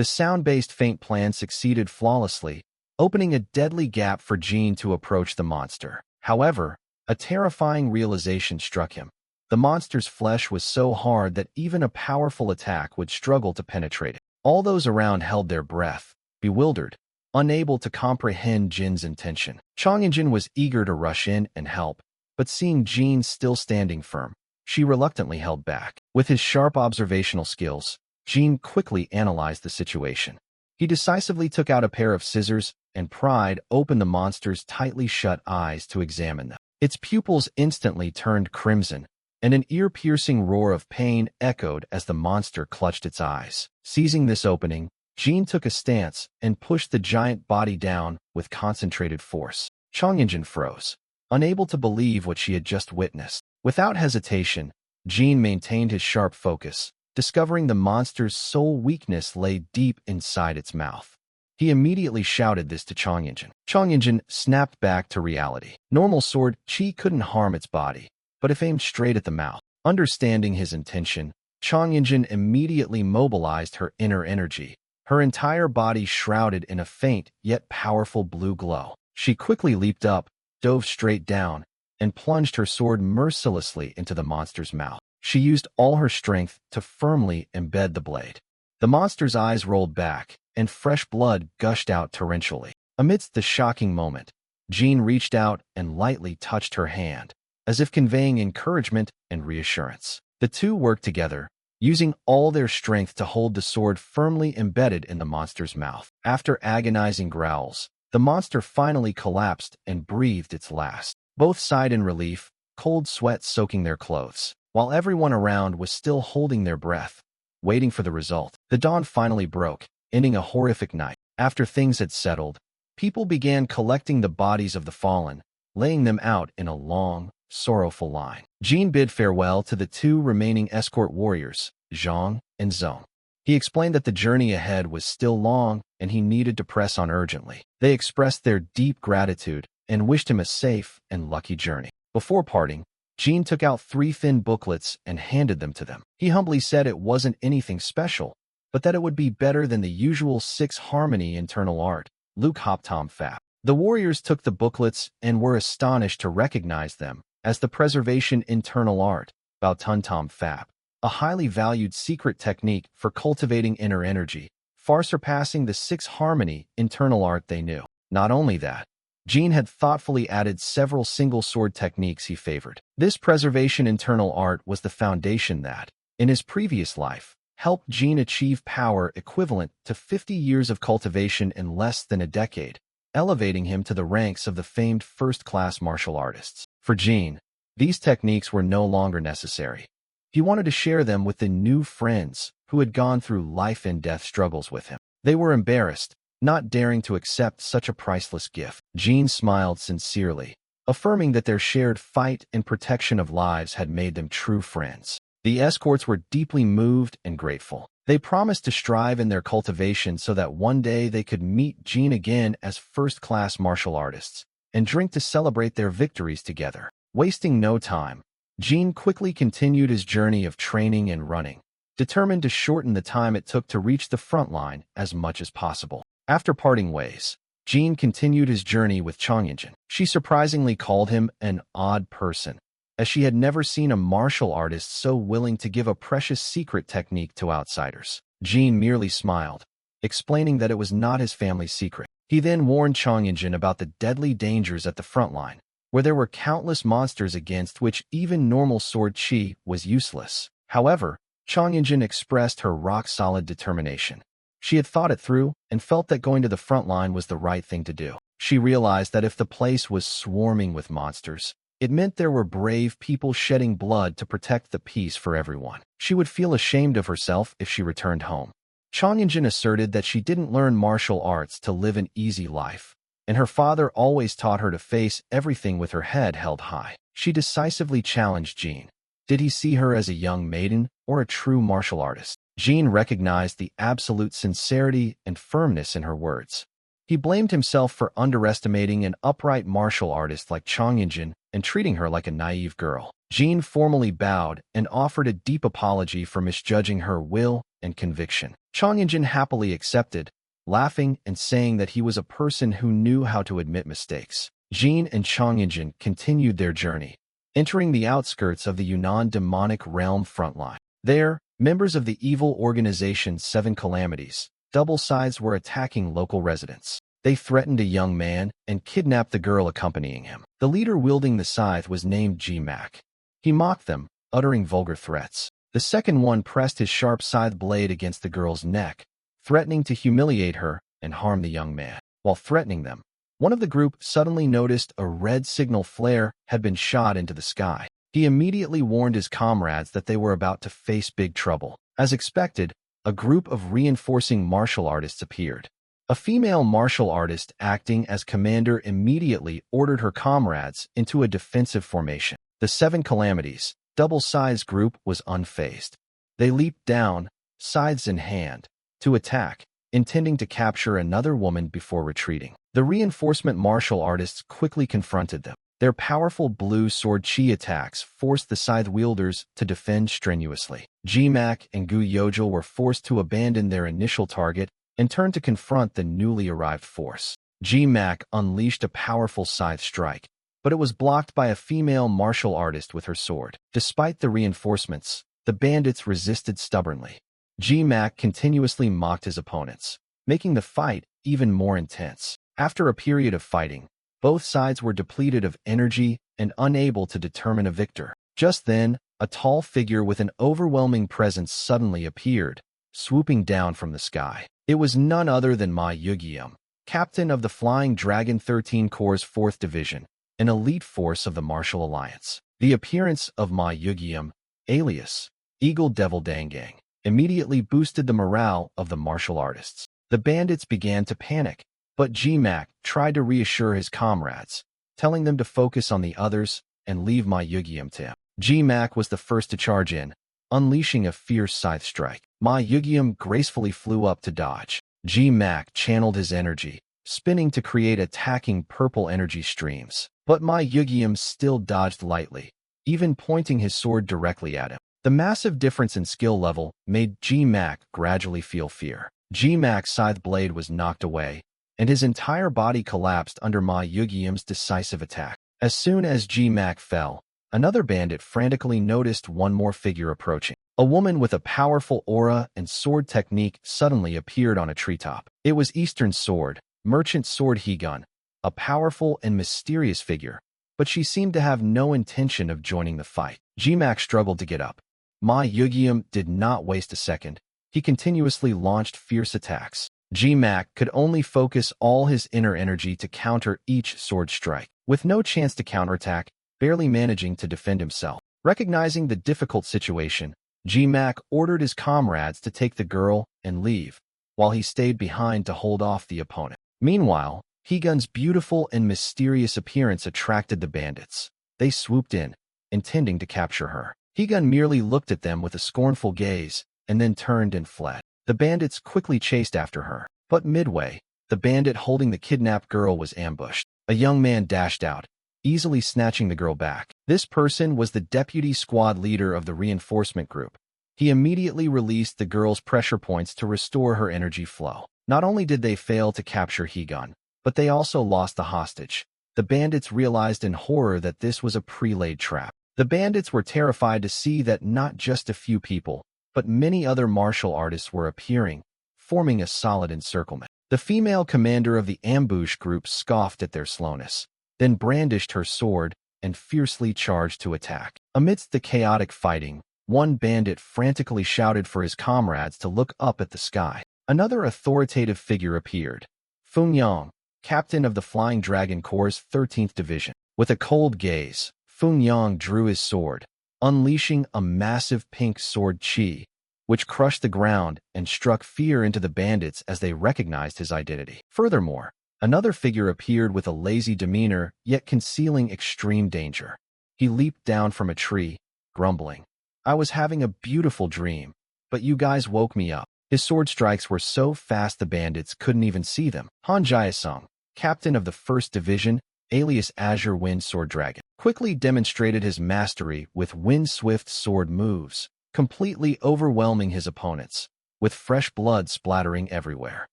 The sound-based feint plan succeeded flawlessly, opening a deadly gap for Jean to approach the monster. However, a terrifying realization struck him. The monster's flesh was so hard that even a powerful attack would struggle to penetrate it. All those around held their breath, bewildered, unable to comprehend Jin's intention. Chang Yinjin was eager to rush in and help, but seeing Jean still standing firm, she reluctantly held back. With his sharp observational skills, Jean quickly analyzed the situation. He decisively took out a pair of scissors and pried open the monster's tightly shut eyes to examine them. Its pupils instantly turned crimson, and an ear-piercing roar of pain echoed as the monster clutched its eyes. Seizing this opening, Jean took a stance and pushed the giant body down with concentrated force. Chang Yinjin froze, unable to believe what she had just witnessed. Without hesitation, Jean maintained his sharp focus, discovering the monster's sole weakness lay deep inside its mouth. He immediately shouted this to Chang Yinjin. Chang Yinjin snapped back to reality. Normal sword chi couldn't harm its body, but if aimed straight at the mouth. Understanding his intention, Chang Yinjin immediately mobilized her inner energy, her entire body shrouded in a faint yet powerful blue glow. She quickly leaped up, dove straight down, and plunged her sword mercilessly into the monster's mouth. She used all her strength to firmly embed the blade. The monster's eyes rolled back, and fresh blood gushed out torrentially. Amidst the shocking moment, Jean reached out and lightly touched her hand, as if conveying encouragement and reassurance. The two worked together, using all their strength to hold the sword firmly embedded in the monster's mouth. After agonizing growls, the monster finally collapsed and breathed its last. Both sighed in relief, cold sweat soaking their clothes, while everyone around was still holding their breath, waiting for the result. The dawn finally broke, ending a horrific night. After things had settled, people began collecting the bodies of the fallen, laying them out in a long, sorrowful line. Jean bid farewell to the two remaining escort warriors, Zhang and Zhong. He explained that the journey ahead was still long and he needed to press on urgently. They expressed their deep gratitude and wished him a safe and lucky journey. Before parting, Jean took out 3 thin booklets and handed them to them. He humbly said it wasn't anything special, but that it would be better than the usual 6 Harmony internal art, Luke Hoptom Fab. The warriors took the booklets and were astonished to recognize them as the Preservation Internal Art, Bao Tun Tom Fab, a highly valued secret technique for cultivating inner energy, far surpassing the 6 Harmony internal art they knew. Not only that, Jean had thoughtfully added several single sword techniques he favored. This Preservation Internal Art was the foundation that, in his previous life, helped Jean achieve power equivalent to 50 years of cultivation in less than a decade, elevating him to the ranks of the famed first-class martial artists. For Jean, these techniques were no longer necessary. He wanted to share them with the new friends who had gone through life and death struggles with him. They were embarrassed, not daring to accept such a priceless gift. Jean smiled sincerely, affirming that their shared fight and protection of lives had made them true friends. The escorts were deeply moved and grateful. They promised to strive in their cultivation so that one day they could meet Jean again as first-class martial artists and drink to celebrate their victories together. Wasting no time, Jean quickly continued his journey of training and running, determined to shorten the time it took to reach the front line as much as possible. After parting ways, Jean continued his journey with Chang Yinjin. She surprisingly called him an odd person, as she had never seen a martial artist so willing to give a precious secret technique to outsiders. Jean merely smiled, explaining that it was not his family's secret. He then warned Chang Yinjin about the deadly dangers at the front line, where there were countless monsters against which even normal sword chi was useless. However, Chang Yinjin expressed her rock-solid determination. She had thought it through and felt that going to the front line was the right thing to do. She realized that if the place was swarming with monsters, it meant there were brave people shedding blood to protect the peace for everyone. She would feel ashamed of herself if she returned home. Chang Yinjin asserted that she didn't learn martial arts to live an easy life, and her father always taught her to face everything with her head held high. She decisively challenged Jean. Did he see her as a young maiden or a true martial artist? Jean recognized the absolute sincerity and firmness in her words. He blamed himself for underestimating an upright martial artist like Chang Yinjin and treating her like a naive girl. Jean formally bowed and offered a deep apology for misjudging her will and conviction. Chang Yinjin happily accepted, laughing and saying that he was a person who knew how to admit mistakes. Jean and Chang Yinjin continued their journey, entering the outskirts of the Yunnan demonic realm frontline. There, members of the evil organization Seven Calamities, double sides, were attacking local residents. They threatened a young man and kidnapped the girl accompanying him. The leader wielding the scythe was named G-Mac. He mocked them, uttering vulgar threats. The second one pressed his sharp scythe blade against the girl's neck, threatening to humiliate her and harm the young man. While threatening them, one of the group suddenly noticed a red signal flare had been shot into the sky. He immediately warned his comrades that they were about to face big trouble. As expected, a group of reinforcing martial artists appeared. A female martial artist acting as commander immediately ordered her comrades into a defensive formation. The Seven Calamities, double-sized group was unfazed. They leaped down, scythes in hand, to attack, intending to capture another woman before retreating. The reinforcement martial artists quickly confronted them. Their powerful blue sword chi attacks forced the scythe wielders to defend strenuously. G-Mac and Gu Yojil were forced to abandon their initial target and turned to confront the newly arrived force. G-Mac unleashed a powerful scythe strike, but it was blocked by a female martial artist with her sword. Despite the reinforcements, the bandits resisted stubbornly. G-Mac continuously mocked his opponents, making the fight even more intense. After a period of fighting, both sides were depleted of energy and unable to determine a victor. Just then, a tall figure with an overwhelming presence suddenly appeared, swooping down from the sky. It was none other than Ma Yugium, captain of the Flying Dragon 13 Corps' 4th Division, an elite force of the Martial Alliance. The appearance of Ma Yugium, alias Eagle Devil Dangang, immediately boosted the morale of the martial artists. The bandits began to panic, but G-Mac tried to reassure his comrades, telling them to focus on the others and leave Ma Yugium to him. G-Mac was the first to charge in, unleashing a fierce scythe strike. Ma Yugium gracefully flew up to dodge. G-Mac channeled his energy, spinning to create attacking purple energy streams. But Ma Yugium still dodged lightly, even pointing his sword directly at him. The massive difference in skill level made G-Mac gradually feel fear. G-Mac's scythe blade was knocked away, and his entire body collapsed under Ma Yugium's decisive attack. As soon as G-Mac fell, another bandit frantically noticed one more figure approaching. A woman with a powerful aura and sword technique suddenly appeared on a treetop. It was Eastern Sword, Merchant Sword Hegun, a powerful and mysterious figure, but she seemed to have no intention of joining the fight. G-Mac struggled to get up. Ma Yugium did not waste a second. He continuously launched fierce attacks. G-Mac could only focus all his inner energy to counter each sword strike, with no chance to counterattack, barely managing to defend himself. Recognizing the difficult situation, G-Mac ordered his comrades to take the girl and leave, while he stayed behind to hold off the opponent. Meanwhile, Hegun's beautiful and mysterious appearance attracted the bandits. They swooped in, intending to capture her. Hegun merely looked at them with a scornful gaze, and then turned and fled. The bandits quickly chased after her, but midway, the bandit holding the kidnapped girl was ambushed. A young man dashed out, easily snatching the girl back. This person was the deputy squad leader of the reinforcement group. He immediately released the girl's pressure points to restore her energy flow. Not only did they fail to capture Hegun, but they also lost the hostage. The bandits realized in horror that this was a pre-laid trap. The bandits were terrified to see that not just a few people, but many other martial artists were appearing, forming a solid encirclement. The female commander of the ambush group scoffed at their slowness, then brandished her sword and fiercely charged to attack. Amidst the chaotic fighting, one bandit frantically shouted for his comrades to look up at the sky. Another authoritative figure appeared. Feng Yang, captain of the Flying Dragon Corps' 13th Division. With a cold gaze, Feng Yang drew his sword, unleashing a massive pink sword chi, which crushed the ground and struck fear into the bandits as they recognized his identity. Furthermore, another figure appeared with a lazy demeanor, yet concealing extreme danger. He leaped down from a tree, grumbling, "I was having a beautiful dream, but you guys woke me up." His sword strikes were so fast the bandits couldn't even see them. Han Jiasung, captain of the 1st Division, alias Azure Wind Sword Dragon, quickly demonstrated his mastery with wind-swift sword moves, completely overwhelming his opponents, with fresh blood splattering everywhere.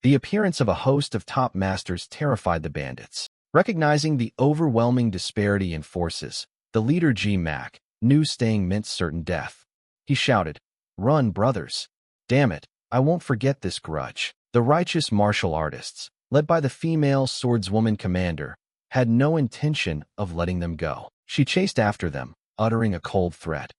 The appearance of a host of top masters terrified the bandits. Recognizing the overwhelming disparity in forces, the leader G-Mac knew staying meant certain death. He shouted, "Run, brothers! Damn it, I won't forget this grudge." The righteous martial artists, led by the female swordswoman commander, had no intention of letting them go. She chased after them, uttering a cold threat.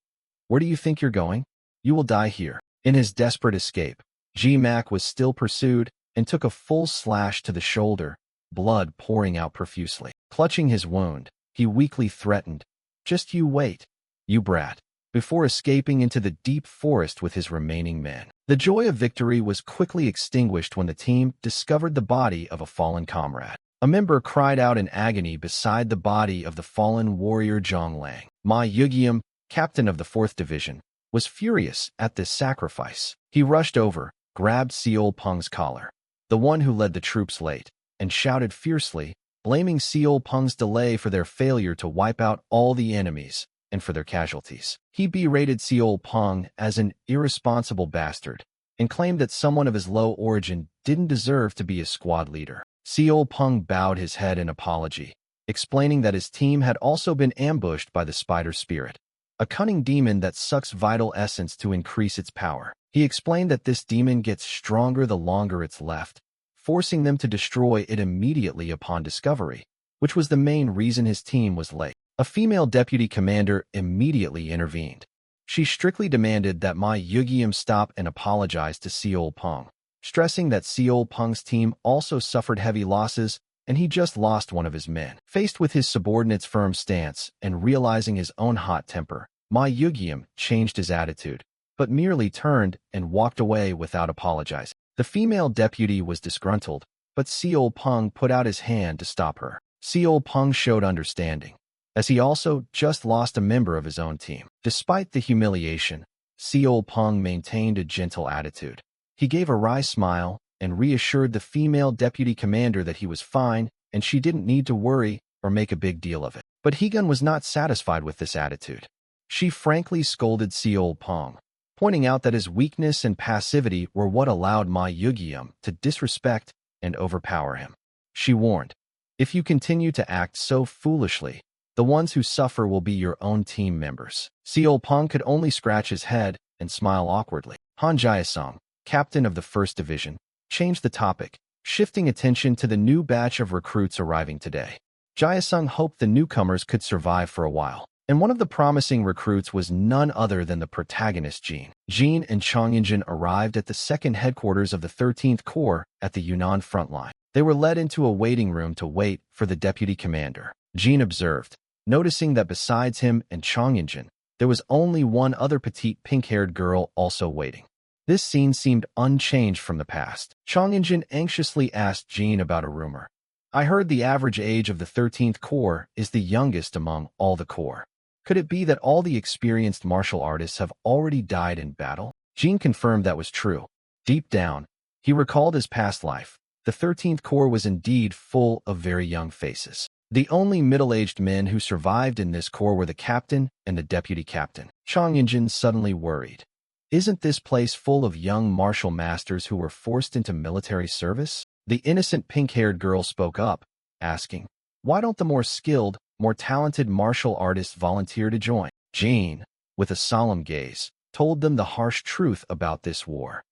"Where do you think you're going? You will die here." In his desperate escape, G-Mac was still pursued and took a full slash to the shoulder, blood pouring out profusely. Clutching his wound, he weakly threatened, "Just you wait, you brat," before escaping into the deep forest with his remaining men. The joy of victory was quickly extinguished when the team discovered the body of a fallen comrade. A member cried out in agony beside the body of the fallen warrior Zhonglang. Ma Yugiam, captain of the 4th Division, was furious at this sacrifice. He rushed over, grabbed Seol Peng's collar, the one who led the troops late, and shouted fiercely, blaming Seol Peng's delay for their failure to wipe out all the enemies and for their casualties. He berated Seol Peng as an irresponsible bastard and claimed that someone of his low origin didn't deserve to be a squad leader. Seol Peng bowed his head in apology, explaining that his team had also been ambushed by the spider spirit, a cunning demon that sucks vital essence to increase its power. He explained that this demon gets stronger the longer it's left, forcing them to destroy it immediately upon discovery, which was the main reason his team was late. A female deputy commander immediately intervened. She strictly demanded that Ma Yugiam stop and apologize to Seol Peng, stressing that Seol Peng's team also suffered heavy losses and he just lost one of his men. Faced with his subordinate's firm stance and realizing his own hot temper, Ma Yugiam changed his attitude, but merely turned and walked away without apologizing. The female deputy was disgruntled, but Seol Peng put out his hand to stop her. Seol Peng showed understanding, as he also just lost a member of his own team. Despite the humiliation, Seol Peng maintained a gentle attitude. He gave a wry smile and reassured the female deputy commander that he was fine and she didn't need to worry or make a big deal of it. But Hegun was not satisfied with this attitude. She frankly scolded Seol Peng, pointing out that his weakness and passivity were what allowed Ma Yugiam to disrespect and overpower him. She warned, "If you continue to act so foolishly, the ones who suffer will be your own team members." Seol Peng could only scratch his head and smile awkwardly. Han Jiasong, captain of the 1st Division, changed the topic, shifting attention to the new batch of recruits arriving today. Jiasong hoped the newcomers could survive for a while, and one of the promising recruits was none other than the protagonist Jin. Jin and Chongyinjin arrived at the 2nd headquarters of the 13th Corps at the Yunnan front line. They were led into a waiting room to wait for the deputy commander. Jin observed, noticing that besides him and Chongyinjin, there was only one other petite pink-haired girl also waiting. This scene seemed unchanged from the past. Chongyinjin anxiously asked Jin about a rumor. "I heard the average age of the 13th Corps is the youngest among all the Corps. Could it be that all the experienced martial artists have already died in battle?" Jin confirmed that was true. Deep down, he recalled his past life. The 13th Corps was indeed full of very young faces. The only middle-aged men who survived in this corps were the captain and the deputy captain. Chongyinjin suddenly worried. Isn't this place full of young martial masters who were forced into military service? The innocent pink-haired girl spoke up, asking, "Why don't the more skilled, more talented martial artists volunteer to join?" Jin, with a solemn gaze, told them the harsh truth about this war.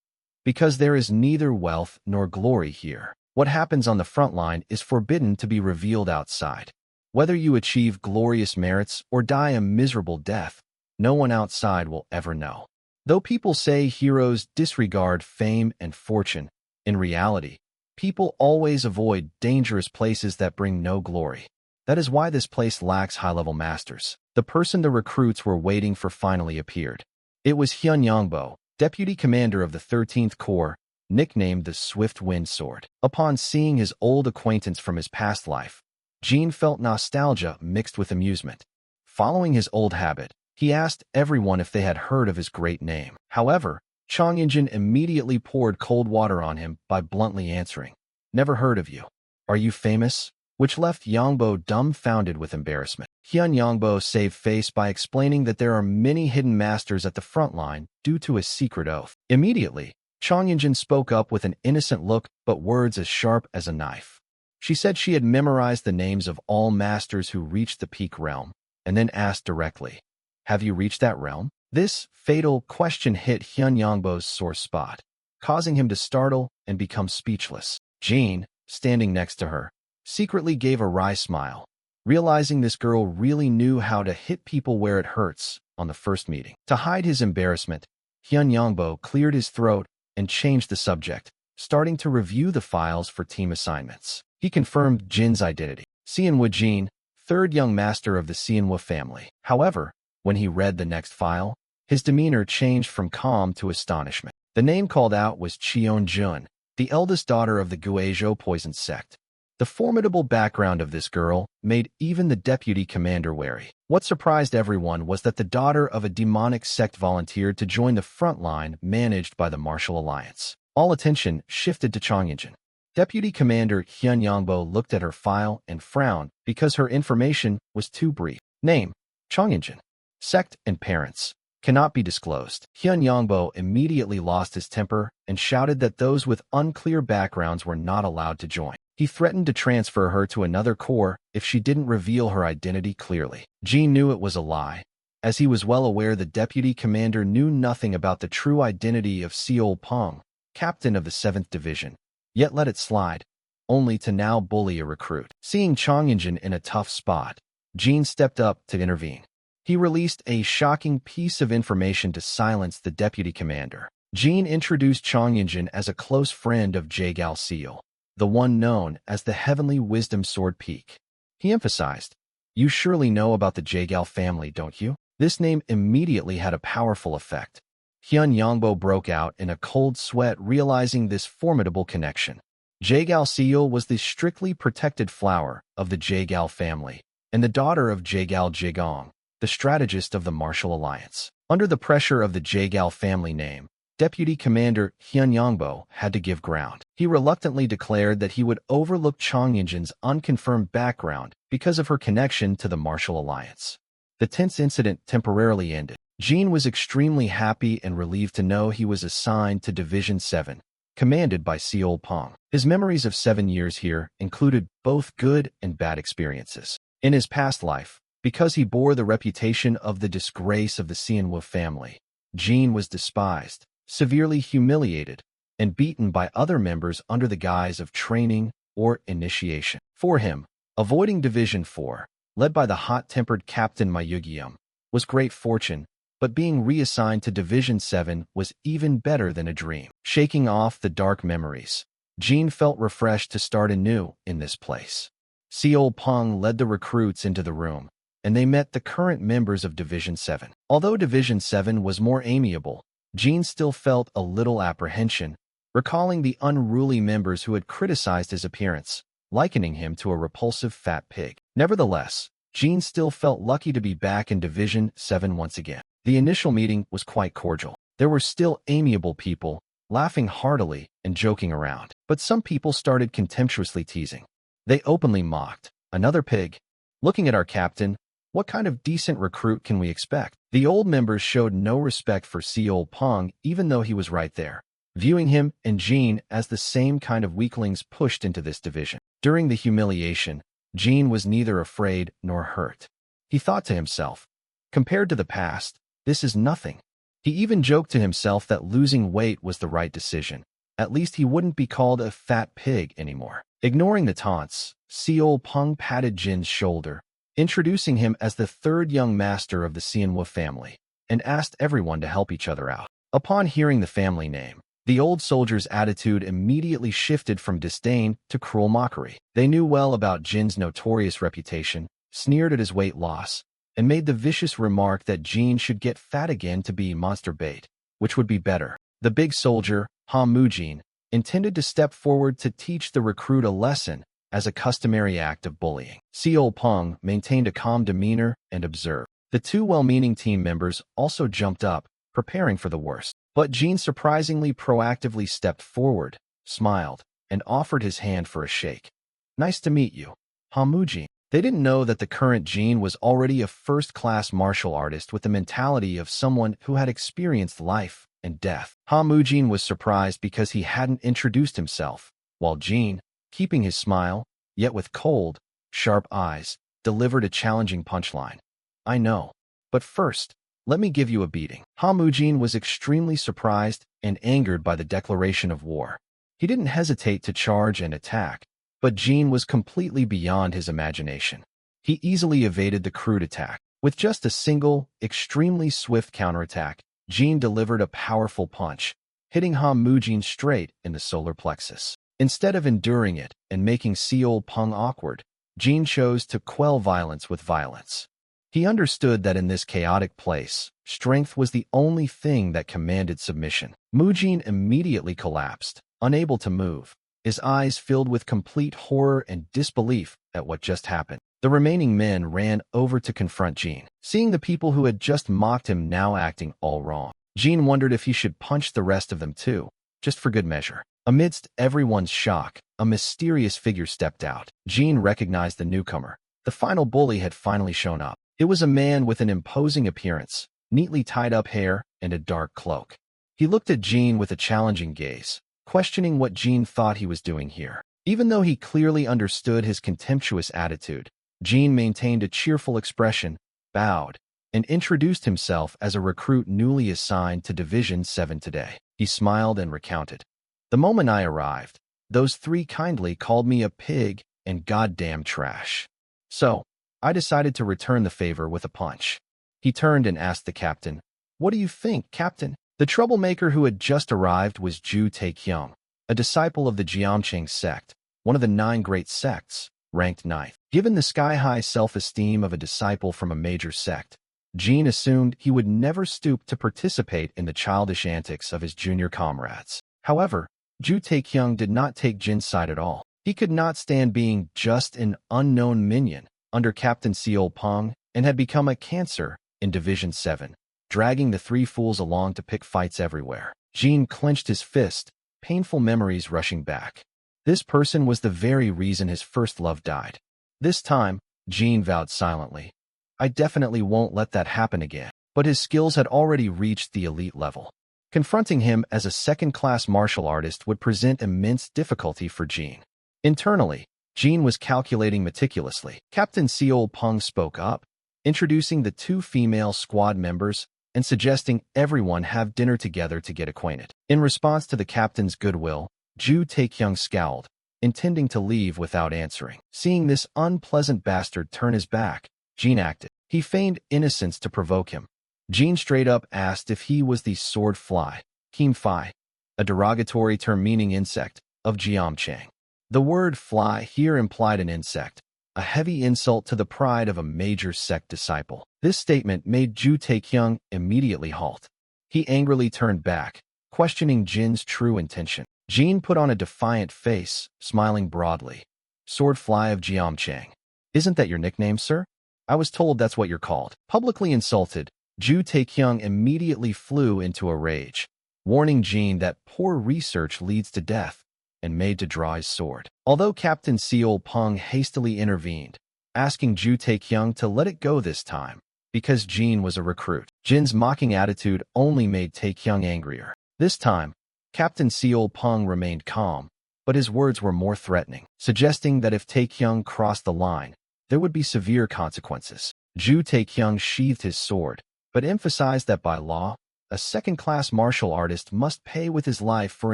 "Because there is neither wealth nor glory here. What happens on the front line is forbidden to be revealed outside. Whether you achieve glorious merits or die a miserable death, no one outside will ever know. Though people say heroes disregard fame and fortune, in reality, people always avoid dangerous places that bring no glory. That is why this place lacks high-level masters." The person the recruits were waiting for finally appeared. It was Hyun Yongbo, deputy commander of the 13th Corps, nicknamed the Swift Wind Sword. Upon seeing his old acquaintance from his past life, Jin felt nostalgia mixed with amusement. Following his old habit, he asked everyone if they had heard of his great name. However, Chongyinjin immediately poured cold water on him by bluntly answering, "Never heard of you. Are you famous?" which left Yangbo dumbfounded with embarrassment. Hyun Yangbo saved face by explaining that there are many hidden masters at the front line due to a secret oath. Immediately, Chang Yinjin spoke up with an innocent look but words as sharp as a knife. She said she had memorized the names of all masters who reached the peak realm, and then asked directly, "Have you reached that realm?" This fatal question hit Hyun Yangbo's sore spot, causing him to startle and become speechless. Jean, standing next to her, secretly gave a wry smile, realizing this girl really knew how to hit people where it hurts on the first meeting. To hide his embarrassment, Hyun Yangbo cleared his throat and changed the subject, starting to review the files for team assignments. He confirmed Jin's identity. Xianhua Jin, third young master of the Xianhua family. However, when he read the next file, his demeanor changed from calm to astonishment. The name called out was Cheon Jun, the eldest daughter of the Guizhou poison sect. The formidable background of this girl made even the deputy commander wary. What surprised everyone was that the daughter of a demonic sect volunteered to join the front line managed by the Martial Alliance. All attention shifted to Chang Yinjin. Deputy Commander Hyun Yangbo looked at her file and frowned because her information was too brief. Name: Chang Yinjin. Sect and parents cannot be disclosed. Hyun Yangbo immediately lost his temper and shouted that those with unclear backgrounds were not allowed to join. He threatened to transfer her to another corps if she didn't reveal her identity clearly. Jean knew it was a lie, as he was well aware the deputy commander knew nothing about the true identity of Seol Peng, captain of the 7th Division, yet let it slide, only to now bully a recruit. Seeing Chang Yinjin in a tough spot, Jean stepped up to intervene. He released a shocking piece of information to silence the deputy commander. Jean introduced Chang Yinjin as a close friend of Jagal Seal, the one known as the Heavenly Wisdom Sword Peak. He emphasized, "You surely know about the Jagal family, don't you?" This name immediately had a powerful effect. Hyun Yangbo broke out in a cold sweat realizing this formidable connection. Jagal Seal was the strictly protected flower of the Jagal family, and the daughter of Jagal Jigong, the strategist of the Martial Alliance. Under the pressure of the Jagal family name, Deputy Commander Hyun Yangbo had to give ground. He reluctantly declared that he would overlook Chang Yinjin's unconfirmed background because of her connection to the Martial Alliance. The tense incident temporarily ended. Jean was extremely happy and relieved to know he was assigned to Division 7, commanded by Seol Peng. His memories of 7 years here included both good and bad experiences. In his past life, because he bore the reputation of the disgrace of the Xianhua family, Jean was despised, severely humiliated, and beaten by other members under the guise of training or initiation. For him, avoiding Division 4, led by the hot-tempered Captain Mayugyum, was great fortune, but being reassigned to Division 7 was even better than a dream. Shaking off the dark memories, Jean felt refreshed to start anew in this place. Seol Peng led the recruits into the room, and they met the current members of Division 7. Although Division 7 was more amiable, Jean still felt a little apprehension, recalling the unruly members who had criticized his appearance, likening him to a repulsive fat pig. Nevertheless, Jean still felt lucky to be back in Division 7 once again. The initial meeting was quite cordial. There were still amiable people, laughing heartily and joking around. But some people started contemptuously teasing. They openly mocked. "Another pig. Looking at our captain, what kind of decent recruit can we expect?" The old members showed no respect for Seol Peng even though he was right there, viewing him and Jean as the same kind of weaklings pushed into this division. During the humiliation, Jean was neither afraid nor hurt. He thought to himself, compared to the past, this is nothing. He even joked to himself that losing weight was the right decision. At least he wouldn't be called a fat pig anymore. Ignoring the taunts, Seol Peng patted Jin's shoulder, introducing him as the third young master of the Xianhua family, and asked everyone to help each other out. Upon hearing the family name, the old soldier's attitude immediately shifted from disdain to cruel mockery. They knew well about Jin's notorious reputation, sneered at his weight loss, and made the vicious remark that Jean should get fat again to be monster bait, which would be better. The big soldier, Ha Mujin, intended to step forward to teach the recruit a lesson as a customary act of bullying. Seol Peng maintained a calm demeanor and observed. The two well-meaning team members also jumped up, preparing for the worst. But Jean surprisingly proactively stepped forward, smiled, and offered his hand for a shake. "Nice to meet you, Hamujin. They didn't know that the current Jin was already a first-class martial artist with the mentality of someone who had experienced life and death. Hamujin was surprised because he hadn't introduced himself, while Jin, keeping his smile, yet with cold, sharp eyes, delivered a challenging punchline. I know. But first, let me give you a beating. Hamujin was extremely surprised and angered by the declaration of war. He didn't hesitate to charge and attack, but Jin was completely beyond his imagination. He easily evaded the crude attack. With just a single, extremely swift counterattack, Jin delivered a powerful punch, hitting Hamujin straight in the solar plexus. Instead of enduring it and making Seol Pung awkward, Jin chose to quell violence with violence. He understood that in this chaotic place, strength was the only thing that commanded submission. Mujin immediately collapsed, unable to move, his eyes filled with complete horror and disbelief at what just happened. The remaining men ran over to confront Jin, seeing the people who had just mocked him now acting all wrong. Jin wondered if he should punch the rest of them too, just for good measure. Amidst everyone's shock, a mysterious figure stepped out. Jin recognized the newcomer. The final bully had finally shown up. It was a man with an imposing appearance, neatly tied up hair, and a dark cloak. He looked at Jin with a challenging gaze, questioning what Jin thought he was doing here. Even though he clearly understood his contemptuous attitude, Jin maintained a cheerful expression, bowed, and introduced himself as a recruit newly assigned to Division 7 today. He smiled and recounted. The moment I arrived, those three kindly called me a pig and goddamn trash. So, I decided to return the favor with a punch. He turned and asked the captain, "What do you think, Captain?" The troublemaker who had just arrived was Ju Taekyung, a disciple of the Jiamcheng sect, one of the 9 great sects, ranked 9th. Given the sky-high self-esteem of a disciple from a major sect, Jin assumed he would never stoop to participate in the childish antics of his junior comrades. However, Ju Taekyung did not take Jin's side at all. He could not stand being just an unknown minion under Captain Seol Pung and had become a cancer in Division 7, dragging the 3 fools along to pick fights everywhere. Jin clenched his fist, painful memories rushing back. This person was the very reason his first love died. This time, Jin vowed silently, I definitely won't let that happen again. But his skills had already reached the elite level. Confronting him as a second-class martial artist would present immense difficulty for Jin. Internally, Jin was calculating meticulously. Captain Seol Pung spoke up, introducing the 2 female squad members and suggesting everyone have dinner together to get acquainted. In response to the captain's goodwill, Ju Taekyung scowled, intending to leave without answering. Seeing this unpleasant bastard turn his back, Jin acted. He feigned innocence to provoke him. Jin straight up asked if he was the sword fly, Kim Phi, a derogatory term meaning insect, of Jiamcheng. The word fly here implied an insect, a heavy insult to the pride of a major sect disciple. This statement made Ju Taekyung immediately halt. He angrily turned back, questioning Jin's true intention. Jin put on a defiant face, smiling broadly. Sword fly of Jiamcheng. Isn't that your nickname, sir? I was told that's what you're called. Publicly insulted, Ju Taekyung immediately flew into a rage, warning Jin that poor research leads to death, and made to draw his sword. Although Captain Seol Pung hastily intervened, asking Ju Taekyung to let it go this time, because Jin was a recruit. Jin's mocking attitude only made Taekyung angrier. This time, Captain Seol Pung remained calm, but his words were more threatening, suggesting that if Taekyung crossed the line, there would be severe consequences. Ju Taekyung sheathed his sword, but emphasized that by law, a second-class martial artist must pay with his life for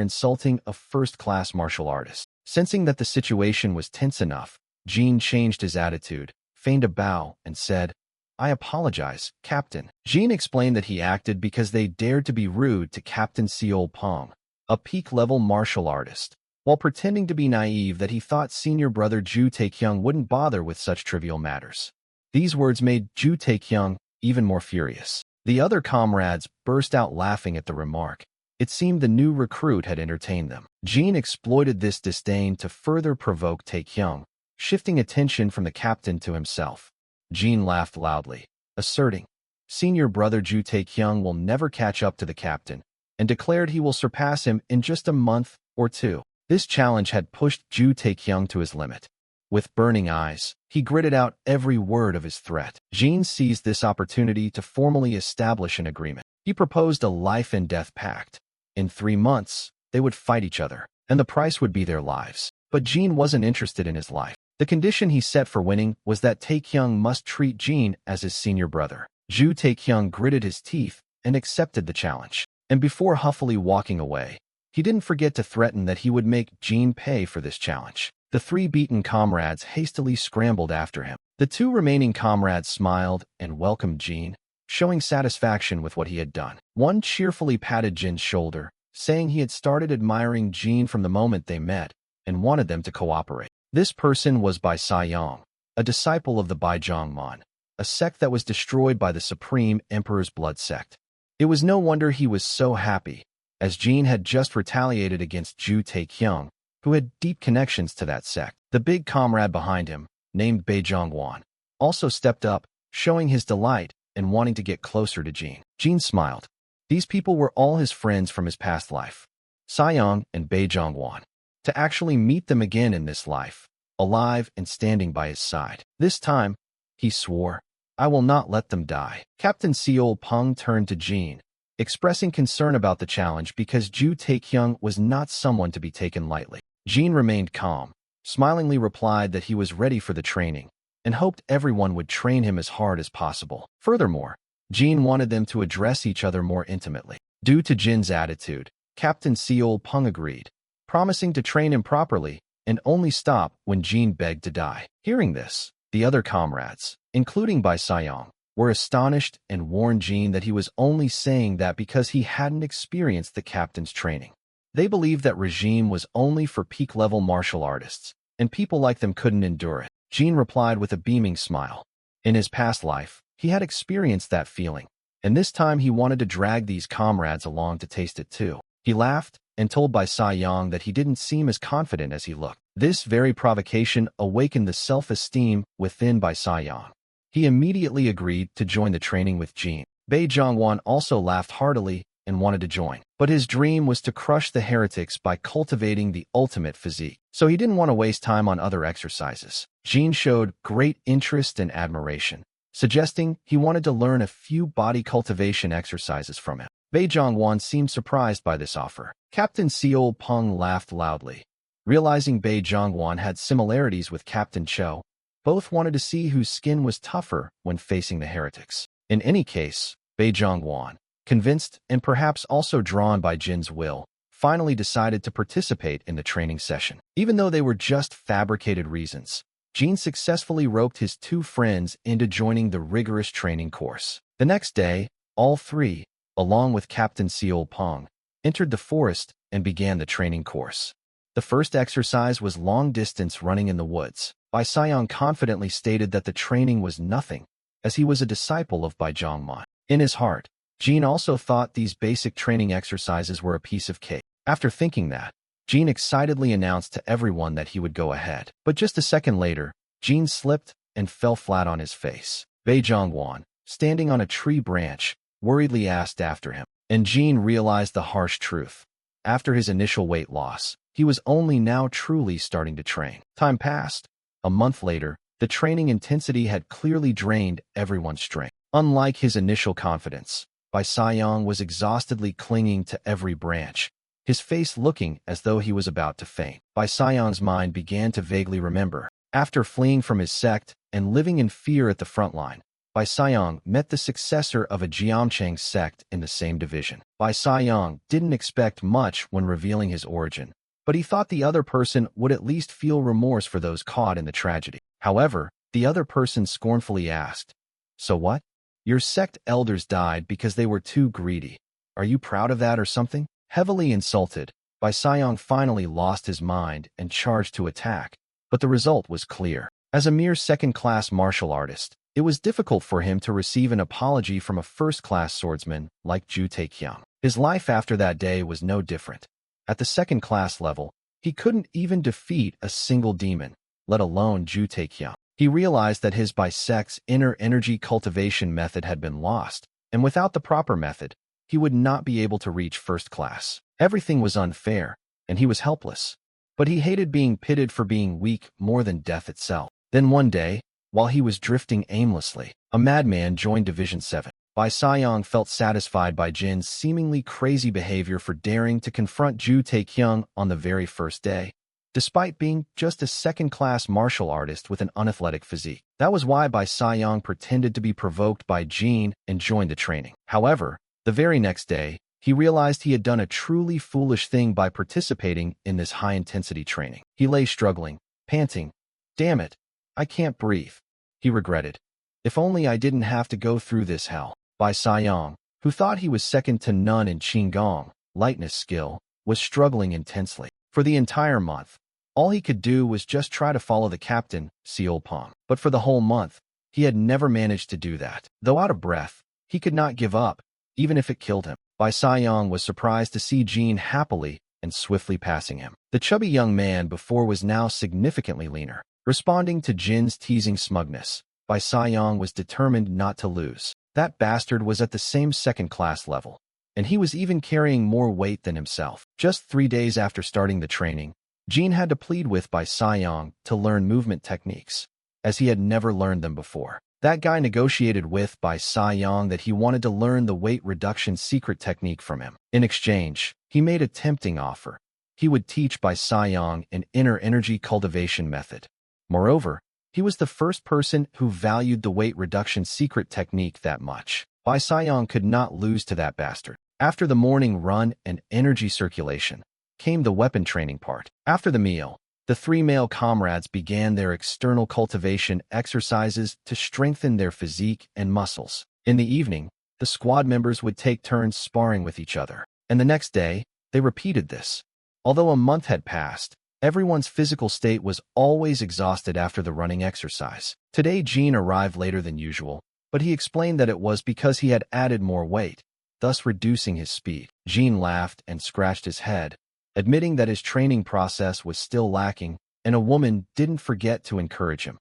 insulting a first-class martial artist. Sensing that the situation was tense enough, Jin changed his attitude, feigned a bow, and said, I apologize, Captain. Jin explained that he acted because they dared to be rude to Captain Seol Pung, a peak-level martial artist, while pretending to be naive that he thought senior brother Ju Taekyung wouldn't bother with such trivial matters. These words made Ju Taekyung even more furious. The other comrades burst out laughing at the remark. It seemed the new recruit had entertained them. Jin exploited this disdain to further provoke Taekyung, shifting attention from the captain to himself. Jin laughed loudly, asserting, Senior brother Ju Taekyung will never catch up to the captain, and declared he will surpass him in just a month or 2. This challenge had pushed Ju Taekyung to his limit. With burning eyes, he gritted out every word of his threat. Jean seized this opportunity to formally establish an agreement. He proposed a life-and-death pact. In 3 months, they would fight each other, and the price would be their lives. But Jean wasn't interested in his life. The condition he set for winning was that Taekyung must treat Jean as his senior brother. Ju Taekyung gritted his teeth and accepted the challenge. And before huffily walking away, he didn't forget to threaten that he would make Jean pay for this challenge. The 3 beaten comrades hastily scrambled after him. The 2 remaining comrades smiled and welcomed Jean, showing satisfaction with what he had done. One cheerfully patted Jin's shoulder, saying he had started admiring Jean from the moment they met and wanted them to cooperate. This person was Bai Saiyong, a disciple of the Baizhongman, a sect that was destroyed by the Supreme Emperor's blood sect. It was no wonder he was so happy, as Jean had just retaliated against Ju Taekyung, who had deep connections to that sect. The big comrade behind him, named Baizhongwan, also stepped up, showing his delight and wanting to get closer to Jean. Jean smiled. These people were all his friends from his past life, Saiyong and Baizhongwan. To actually meet them again in this life, alive and standing by his side. This time, he swore, "I will not let them die." Captain Seol Peng turned to Jean, expressing concern about the challenge because Ju Taekyung was not someone to be taken lightly. Jean remained calm, smilingly replied that he was ready for the training, and hoped everyone would train him as hard as possible. Furthermore, Jean wanted them to address each other more intimately. Due to Jin's attitude, Captain Seol Peng agreed, promising to train him properly and only stop when Jean begged to die. Hearing this, the other comrades, including Bai Saiyong, were astonished and warned Jean that he was only saying that because he hadn't experienced the captain's training. They believed that regime was only for peak-level martial artists, and people like them couldn't endure it. Jean replied with a beaming smile. In his past life, he had experienced that feeling, and this time he wanted to drag these comrades along to taste it too. He laughed and told Bai Saiyong that he didn't seem as confident as he looked. This very provocation awakened the self-esteem within Bai Saiyong. He immediately agreed to join the training with Jean. Bai Zhongwan also laughed heartily and wanted to join. But his dream was to crush the heretics by cultivating the ultimate physique, so he didn't want to waste time on other exercises. Jean showed great interest and admiration, suggesting he wanted to learn a few body cultivation exercises from him. Bai Zhongwan seemed surprised by this offer. Captain Seol Peng laughed loudly. Realizing Bai Zhongwan had similarities with Captain Cho, both wanted to see whose skin was tougher when facing the heretics. In any case, Bai Zhongwan, convinced and perhaps also drawn by Jin's will, finally decided to participate in the training session. Even though they were just fabricated reasons, Jin successfully roped his 2 friends into joining the rigorous training course. The next day, all 3, along with Captain Seol Peng, entered the forest and began the training course. The first exercise was long-distance running in the woods. Bai Saiyong confidently stated that the training was nothing, as he was a disciple of Bai Zhongman. In his heart, Jean also thought these basic training exercises were a piece of cake. After thinking that, Jean excitedly announced to everyone that he would go ahead. But just a second later, Jean slipped and fell flat on his face. Bai Zhongwan, standing on a tree branch, worriedly asked after him. And Jean realized the harsh truth. After his initial weight loss, he was only now truly starting to train. Time passed. A month later, the training intensity had clearly drained everyone's strength. Unlike his initial confidence, Bai Saiyong was exhaustedly clinging to every branch, his face looking as though he was about to faint. Bai Saiyong's mind began to vaguely remember. After fleeing from his sect and living in fear at the front line, Bai Saiyong met the successor of a Jiamcheng sect in the same division. Bai Saiyong didn't expect much when revealing his origin, but he thought the other person would at least feel remorse for those caught in the tragedy. However, the other person scornfully asked, "So what? Your sect elders died because they were too greedy. Are you proud of that or something?" Heavily insulted, Bai Saiyong finally lost his mind and charged to attack, but the result was clear. As a mere second-class martial artist, it was difficult for him to receive an apology from a first-class swordsman like Ju Taekyung. His life after that day was no different. At the second-class level, he couldn't even defeat a single demon, let alone Ju Taekyung. He realized that his Sect's inner energy cultivation method had been lost, and without the proper method, he would not be able to reach first class. Everything was unfair, and he was helpless. but he hated being pitted for being weak more than death itself. Then one day, while he was drifting aimlessly, a madman joined Division 7. Bai Saiyang felt satisfied by Jin's seemingly crazy behavior for daring to confront Zhu Taikyung on the very first day, despite being just a second-class martial artist with an unathletic physique. That was why Bai Saiyang pretended to be provoked by Jin and joined the training. However, the very next day, he realized he had done a truly foolish thing by participating in this high-intensity training. He lay struggling, panting. "Damn it, I can't breathe," he regretted. "If only I didn't have to go through this hell." Bai Saiyang, who thought he was second to none in Qigong, lightness skill, was struggling intensely. For the entire month, all he could do was just try to follow the captain, Seolpong. But for the whole month, he had never managed to do that. Though out of breath, he could not give up, even if it killed him. Bai Saiyang was surprised to see Jin happily and swiftly passing him. The chubby young man before was now significantly leaner. Responding to Jin's teasing smugness, Bai Saiyang was determined not to lose. That bastard was at the same second-class level, and he was even carrying more weight than himself. Just 3 days after starting the training, Jin had to plead with Bai Saiyang to learn movement techniques, as he had never learned them before. That guy negotiated with Bai Saiyang that he wanted to learn the weight reduction secret technique from him. In exchange, he made a tempting offer. He would teach Bai Saiyang an inner energy cultivation method. Moreover, he was the first person who valued the weight reduction secret technique that much. Bai Saiyang could not lose to that bastard. After the morning run and energy circulation, came the weapon training part. After the meal, the 3 male comrades began their external cultivation exercises to strengthen their physique and muscles. In the evening, the squad members would take turns sparring with each other, and the next day, they repeated this. Although a month had passed, everyone's physical state was always exhausted after the running exercise. Today, Jin arrived later than usual, but he explained that it was because he had added more weight, thus reducing his speed. Jin laughed and scratched his head, admitting that his training process was still lacking, and a woman didn't forget to encourage him.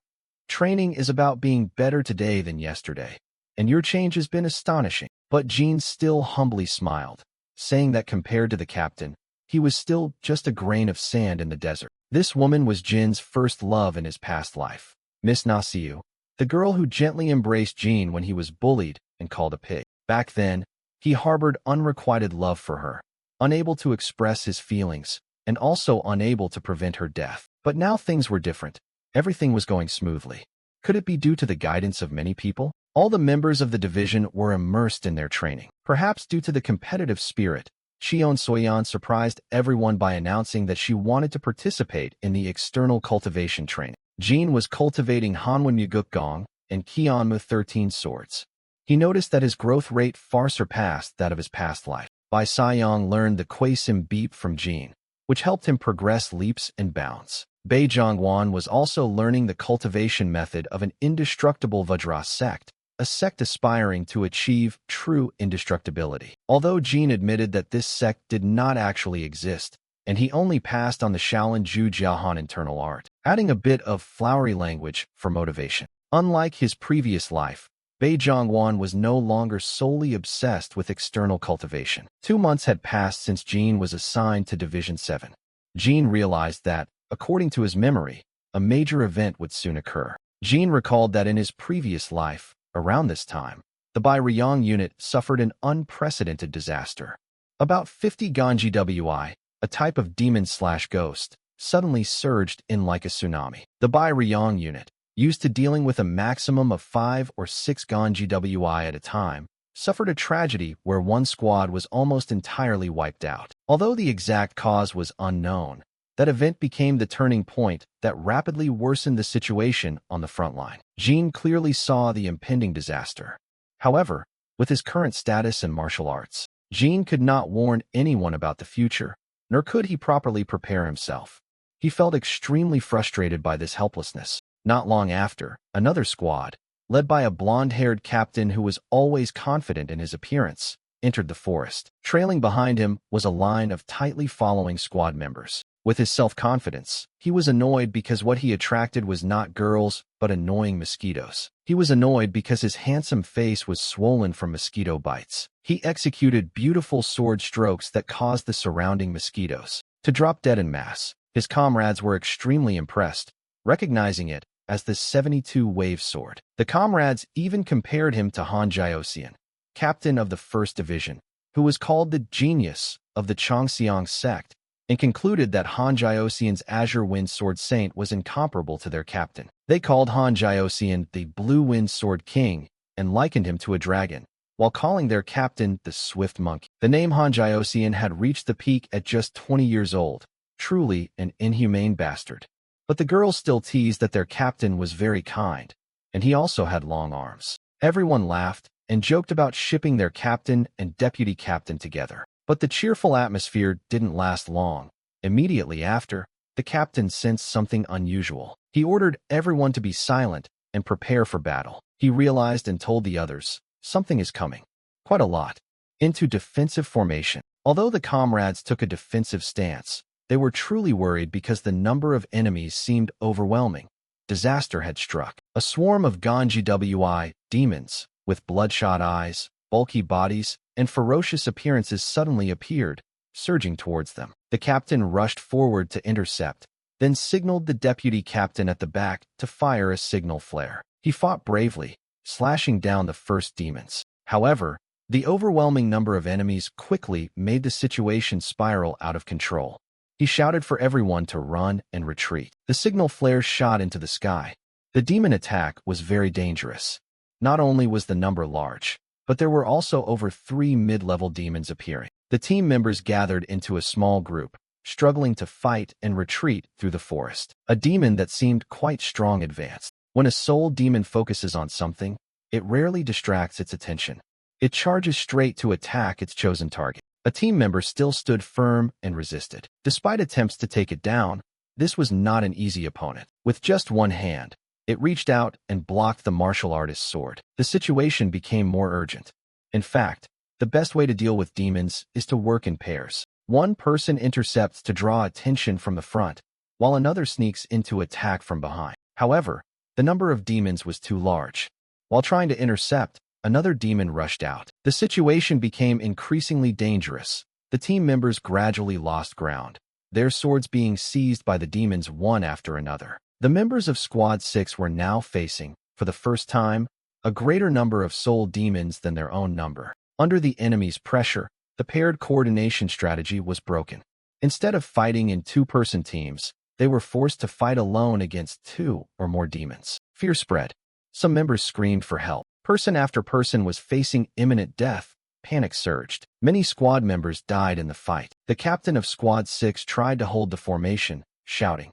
"Training is about being better today than yesterday, and your change has been astonishing." But Jin still humbly smiled, saying that compared to the captain, he was still just a grain of sand in the desert. This woman was Jin's first love in his past life, Miss Nasiu, the girl who gently embraced Jin when he was bullied and called a pig. Back then, he harbored unrequited love for her, unable to express his feelings, and also unable to prevent her death. But now things were different. Everything was going smoothly. Could it be due to the guidance of many people? All the members of the division were immersed in their training. Perhaps due to the competitive spirit, Cheon Soyan surprised everyone by announcing that she wanted to participate in the external cultivation training. Jin was cultivating Hanwon Yuguk and Kyeonmu 13 swords. He noticed that his growth rate far surpassed that of his past life. Bai Saiyang learned the Kwaisim beep from Jin, which helped him progress leaps and bounds. Bei Zhongwan was also learning the cultivation method of an indestructible Vajra sect, a sect aspiring to achieve true indestructibility. Although Jin admitted that this sect did not actually exist, and he only passed on the Shaolin Zhu Jiahan internal art, adding a bit of flowery language for motivation. Unlike his previous life, Bei Zhongwan was no longer solely obsessed with external cultivation. 2 months had passed since Jin was assigned to Division 7. Jin realized that, according to his memory, a major event would soon occur. Jin recalled that in his previous life, around this time, the Bai Ryong unit suffered an unprecedented disaster. About 50 Ganji Wi, a type of demon/ghost, suddenly surged in like a tsunami. The Bai Ryong unit, used to dealing with a maximum of 5 or 6 Ganji Wi at a time, suffered a tragedy where one squad was almost entirely wiped out. Although the exact cause was unknown, that event became the turning point that rapidly worsened the situation on the front line. Jin clearly saw the impending disaster. However, with his current status in martial arts, Jin could not warn anyone about the future, nor could he properly prepare himself. He felt extremely frustrated by this helplessness. Not long after, another squad, led by a blonde-haired captain who was always confident in his appearance, entered the forest. Trailing behind him was a line of tightly following squad members. With his self-confidence, he was annoyed because what he attracted was not girls, but annoying mosquitoes. He was annoyed because his handsome face was swollen from mosquito bites. He executed beautiful sword strokes that caused the surrounding mosquitoes to drop dead en masse. His comrades were extremely impressed, recognizing it as the 72-wave sword. The comrades even compared him to Han Jiosian, captain of the 1st Division, who was called the genius of the Chongxiang sect, and concluded that Han Jiosian's Azure Wind Sword Saint was incomparable to their captain. They called Han Jiosian the Blue Wind Sword King and likened him to a dragon, while calling their captain the Swift Monkey. The name Han Jiosian had reached the peak at just 20 years old, truly an inhumane bastard. But the girls still teased that their captain was very kind, and he also had long arms. Everyone laughed and joked about shipping their captain and deputy captain together. But the cheerful atmosphere didn't last long. Immediately after, the captain sensed something unusual. He ordered everyone to be silent and prepare for battle. He realized and told the others, something is coming. Quite a lot. Into defensive formation. Although the comrades took a defensive stance, they were truly worried because the number of enemies seemed overwhelming. Disaster had struck. A swarm of Ganji Wi demons, with bloodshot eyes, bulky bodies, and ferocious appearances suddenly appeared, surging towards them. The captain rushed forward to intercept, then signaled the deputy captain at the back to fire a signal flare. He fought bravely, slashing down the first demons. However, the overwhelming number of enemies quickly made the situation spiral out of control. He shouted for everyone to run and retreat. The signal flares shot into the sky. The demon attack was very dangerous. Not only was the number large, but there were also over 3 mid-level demons appearing. The team members gathered into a small group, struggling to fight and retreat through the forest. A demon that seemed quite strong advanced. When a soul demon focuses on something, it rarely distracts its attention. It charges straight to attack its chosen target. A team member still stood firm and resisted. Despite attempts to take it down, this was not an easy opponent. With just one hand, it reached out and blocked the martial artist's sword. The situation became more urgent. In fact, the best way to deal with demons is to work in pairs. One person intercepts to draw attention from the front, while another sneaks in to attack from behind. However, the number of demons was too large. While trying to intercept, another demon rushed out. The situation became increasingly dangerous. The team members gradually lost ground, their swords being seized by the demons one after another. The members of Squad 6 were now facing, for the first time, a greater number of soul demons than their own number. Under the enemy's pressure, the paired coordination strategy was broken. Instead of fighting in 2-person teams, they were forced to fight alone against 2 or more demons. Fear spread. Some members screamed for help. Person after person was facing imminent death. Panic surged. Many squad members died in the fight. The captain of Squad 6 tried to hold the formation, shouting,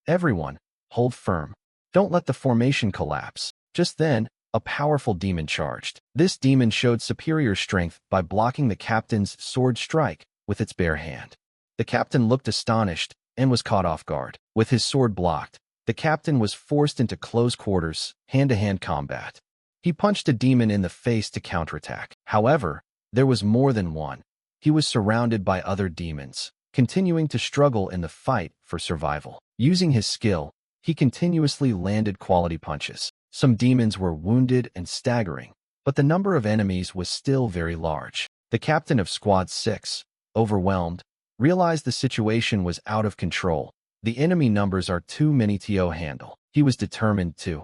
"Everyone, hold firm. Don't let the formation collapse." Just then, a powerful demon charged. This demon showed superior strength by blocking the captain's sword strike with its bare hand. The captain looked astonished and was caught off guard. With his sword blocked, the captain was forced into close quarters, hand-to-hand combat. He punched a demon in the face to counterattack. However, there was more than one. He was surrounded by other demons, continuing to struggle in the fight for survival. Using his skill, he continuously landed quality punches. Some demons were wounded and staggering, but the number of enemies was still very large. The captain of Squad 6, overwhelmed, realized the situation was out of control. The enemy numbers are too many to handle. He was determined to.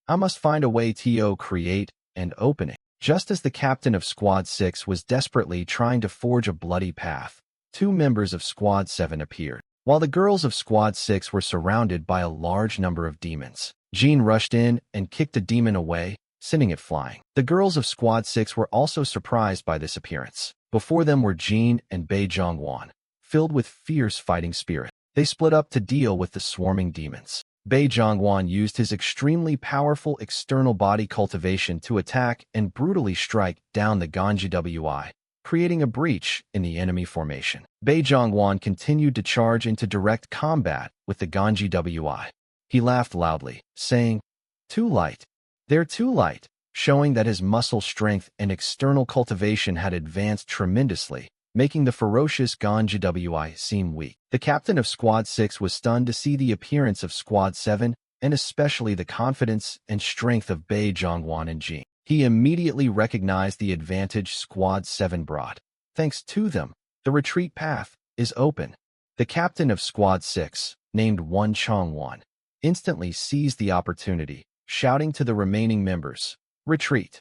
I must find a way to create and open it. Just as the captain of Squad 6 was desperately trying to forge a bloody path, 2 members of Squad 7 appeared. While the girls of Squad 6 were surrounded by a large number of demons, Jean rushed in and kicked a demon away, sending it flying. The girls of Squad 6 were also surprised by this appearance. Before them were Jean and Bei Zhongwan, filled with fierce fighting spirit. They split up to deal with the swarming demons. Bei Zhongwan used his extremely powerful external body cultivation to attack and brutally strike down the Ganji Wi, creating a breach in the enemy formation. Bei Zhongwan continued to charge into direct combat with the Ganji Wi. He laughed loudly, saying, "Too light. They're too light," showing that his muscle strength and external cultivation had advanced tremendously, making the ferocious Ganji Wi seem weak. The captain of Squad 6 was stunned to see the appearance of Squad 7, and especially the confidence and strength of Bei Zhongwan and Jing. He immediately recognized the advantage Squad 7 brought. Thanks to them, the retreat path is open. The captain of Squad 6, named One Chong Wan, instantly seized the opportunity, shouting to the remaining members, "Retreat!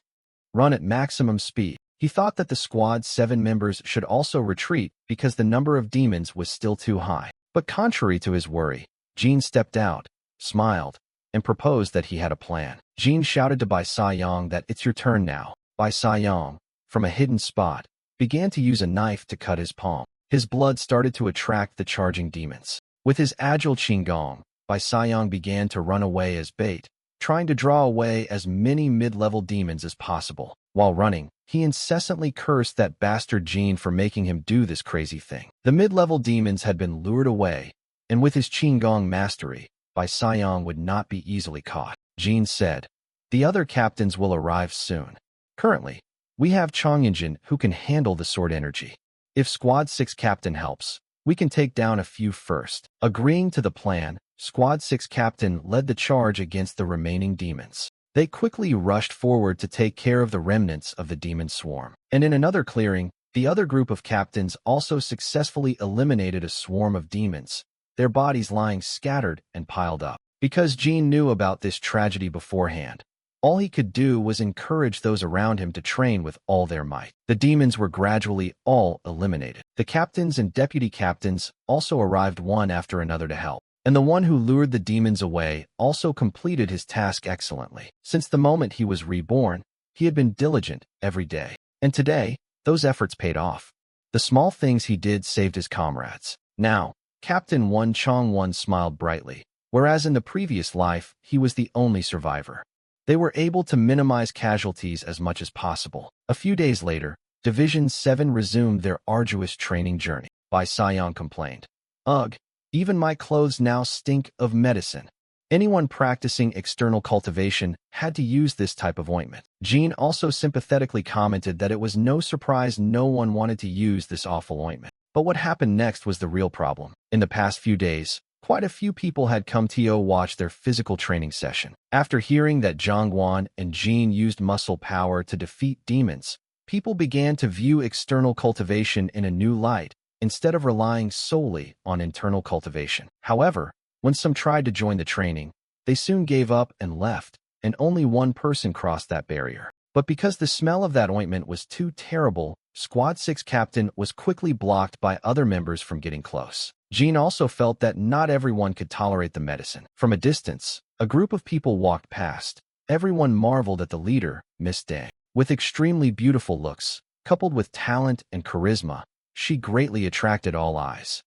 Run at maximum speed." He thought that the Squad 7 members should also retreat because the number of demons was still too high. But contrary to his worry, Jean stepped out, smiled, and proposed that he had a plan. Jean shouted to Bai Saiyong that it's your turn now. Bai Saiyong, from a hidden spot, began to use a knife to cut his palm. His blood started to attract the charging demons. With his agile Qinggong, Bai Saiyong began to run away as bait, trying to draw away as many mid-level demons as possible. While running, he incessantly cursed that bastard Jean for making him do this crazy thing. The mid-level demons had been lured away, and with his Qinggong mastery, Bai Saiyong would not be easily caught. Jean said, "The other captains will arrive soon. Currently, we have Chongyinjin who can handle the sword energy. If Squad 6 captain helps, we can take down a few first." Agreeing to the plan, Squad 6 captain led the charge against the remaining demons. They quickly rushed forward to take care of the remnants of the demon swarm. And in another clearing, the other group of captains also successfully eliminated a swarm of demons, their bodies lying scattered and piled up. Because Jean knew about this tragedy beforehand, all he could do was encourage those around him to train with all their might. The demons were gradually all eliminated. The captains and deputy captains also arrived one after another to help. And the one who lured the demons away also completed his task excellently. Since the moment he was reborn, he had been diligent every day. And today, those efforts paid off. The small things he did saved his comrades. Now, Captain One Chong One smiled brightly, whereas in the previous life, he was the only survivor. They were able to minimize casualties as much as possible. A few days later, Division 7 resumed their arduous training journey. Bai Saiyong complained, "Ugh, even my clothes now stink of medicine." Anyone practicing external cultivation had to use this type of ointment. Jean also sympathetically commented that it was no surprise no one wanted to use this awful ointment. But what happened next was the real problem. In the past few days, quite a few people had come to watch their physical training session. After hearing that Zhongguan and Jean used muscle power to defeat demons, people began to view external cultivation in a new light, instead of relying solely on internal cultivation. However, when some tried to join the training, they soon gave up and left, and only one person crossed that barrier. But because the smell of that ointment was too terrible, Squad 6 captain was quickly blocked by other members from getting close. Jean also felt that not everyone could tolerate the medicine. From a distance, a group of people walked past. Everyone marveled at the leader, Miss Day. With extremely beautiful looks, coupled with talent and charisma, she greatly attracted all eyes.